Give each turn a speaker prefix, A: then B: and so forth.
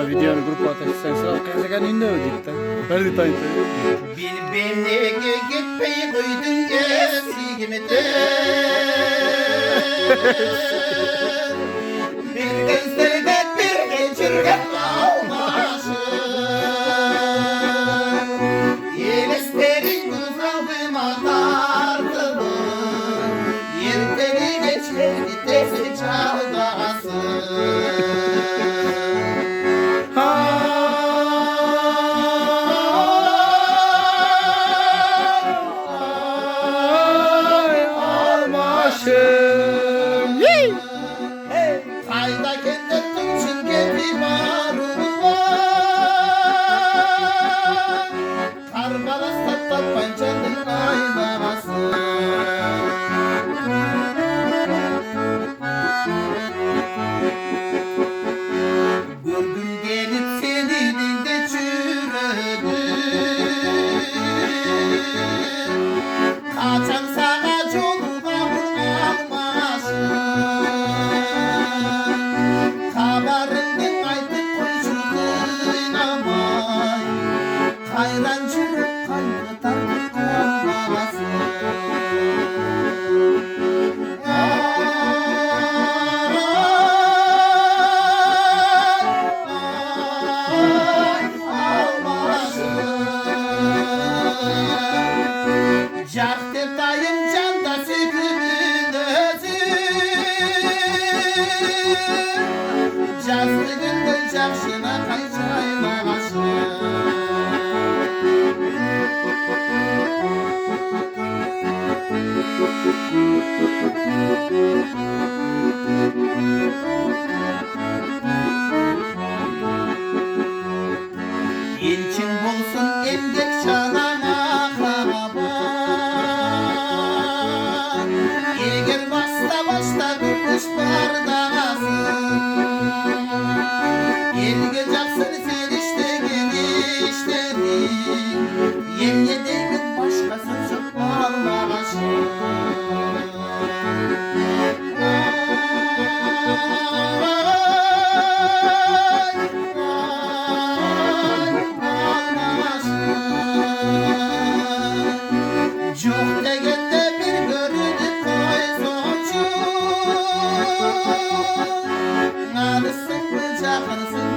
A: videoni gruppa ataşırsan sıra kaysakan indi ödeyip. Hadi tayın.
B: Bilbimliğe gitmeyi koydun eski de. Bir gözlerine bir geçirgen olmasın. Yeleslerin kızaldıma tartılır. Yerleri geçmedi tezi çaldasın. Kayda kendi tutsun kendi varım var. Karbalas tapancanın aynaması. Bir gün gelip senin de çürüdü. Kaçan sana yoluna vurmasın. Kabarındın aytıp koşulduğun amay. Hayran çürük kalbi tartıp kalmasın. Cahtır dayım canda sütümün özü. Cazlı gündür cakşına kayçaylamasın. İlkin bulsun emgek çalama kaban. Eğer başta durmuş bardağısın. Elge caksın sen işte genişledin. Yemye değmin başkası çok bağlamasın. Çok degende bir görünüp koysuncu. Narısın bıçakınsın